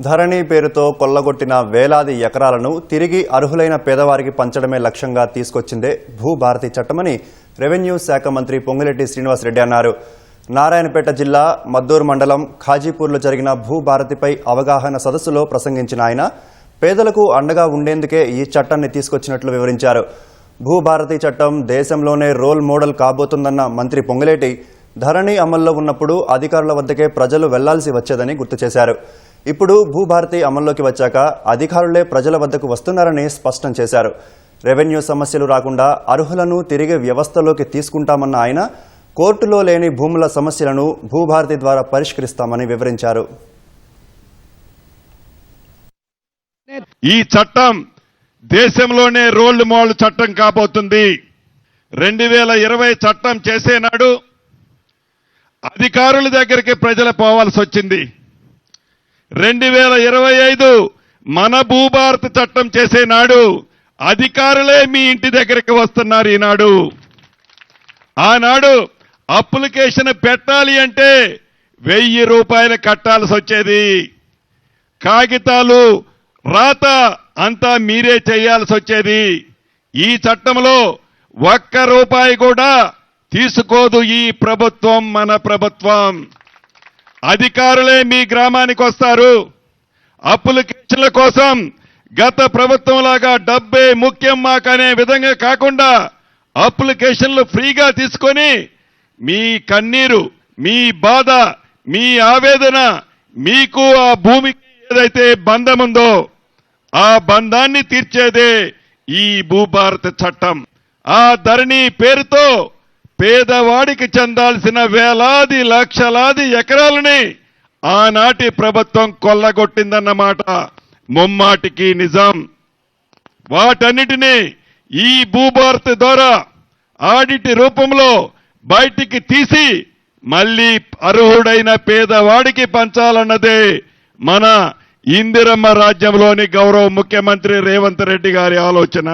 ధరణి పేరుతో కొల్లగొట్టిన వేలాది ఎకరాలను తిరిగి అర్హులైన పేదవారికి పంచడమే లక్ష్యంగా తీసుకొచ్చిందే భూభారతి చట్టమని రెవెన్యూ శాఖ మంత్రి పొంగులేటి శ్రీనివాసరెడ్డి అన్నారు. నారాయణపేట జిల్లా మద్దూరు మండలం ఖాజీపూర్లో జరిగిన భూభారతిపై అవగాహన సదస్సులో ప్రసంగించిన ఆయన పేదలకు అండగా ఉండేందుకే ఈ చట్టాన్ని తీసుకొచ్చినట్లు వివరించారు. భూభారతి చట్టం దేశంలోనే రోల్ మోడల్ కాబోతుందన్న మంత్రి పొంగులేటి ధరణి అమల్లో ఉన్నప్పుడు అధికారుల వద్దకే ప్రజలు వెళ్లాల్సి వచ్చేదని గుర్తు చేశారు. ఇప్పుడు భూభారతి అమల్లోకి వచ్చాక అధికారులే ప్రజల వద్దకు వస్తున్నారని స్పష్టం చేశారు. రెవెన్యూ సమస్యలు రాకుండా అర్హులను తిరిగి వ్యవస్థలోకి తీసుకుంటామన్న ఆయన కోర్టులో లేని భూముల సమస్యలను భూభారతి ద్వారా పరిష్కరిస్తామని వివరించారు. ఈ చట్టం దేశంలోనే రోల్ మోడల్ చట్టం కాబోతుంది. 2020 చట్టం చేసేనాడు అధికారుల దగ్గరికి ప్రజలు పోవాల్సి వచ్చింది. 2025 మన భూభారతి చట్టం చేసేనాడు అధికారులే మీ ఇంటి దగ్గరికి వస్తున్నారు. ఈనాడు ఆనాడు అప్లికేషన్ పెట్టాలి అంటే 1000 రూపాయలు కట్టాల్సి వచ్చేది. కాగితాలు రాత అంతా మీరే చేయాల్సి వచ్చేది. ఈ చట్టంలో 1 రూపాయి కూడా తీసుకోదు ఈ ప్రభుత్వం. మన ప్రభుత్వం అధికారులే మీ గ్రామానికి వస్తారు. అప్లికేషన్ల కోసం గత ప్రభుత్వం లాగా డబ్బే ముఖ్యం మాకనే విధంగా కాకుండా అప్లికేషన్లు ఫ్రీగా తీసుకొని మీ కన్నీరు, మీ బాధ, మీ ఆవేదన, మీకు ఆ భూమికి ఏదైతే బంధం ఉందో ఆ బంధాన్ని తీర్చేదే ఈ భూభారతి చట్టం. ఆ ధరణి పేరుతో పేదవాడికి చెందాల్సిన వేలాది లక్షలాది ఎకరాలని ఆనాటి ప్రభుత్వం కొల్లగొట్టిందన్నమాట ముమ్మాటికి నిజం. వాటన్నిటినీ ఈ భూభారతి ద్వారా ఆడిట్ రూపంలో బయటికి తీసి మళ్లీ అర్హుడైన పేదవాడికి పంచాలన్నదే మన ఇందిరమ్మ రాజ్యంలోని గౌరవ ముఖ్యమంత్రి రేవంత్ రెడ్డి గారి ఆలోచన.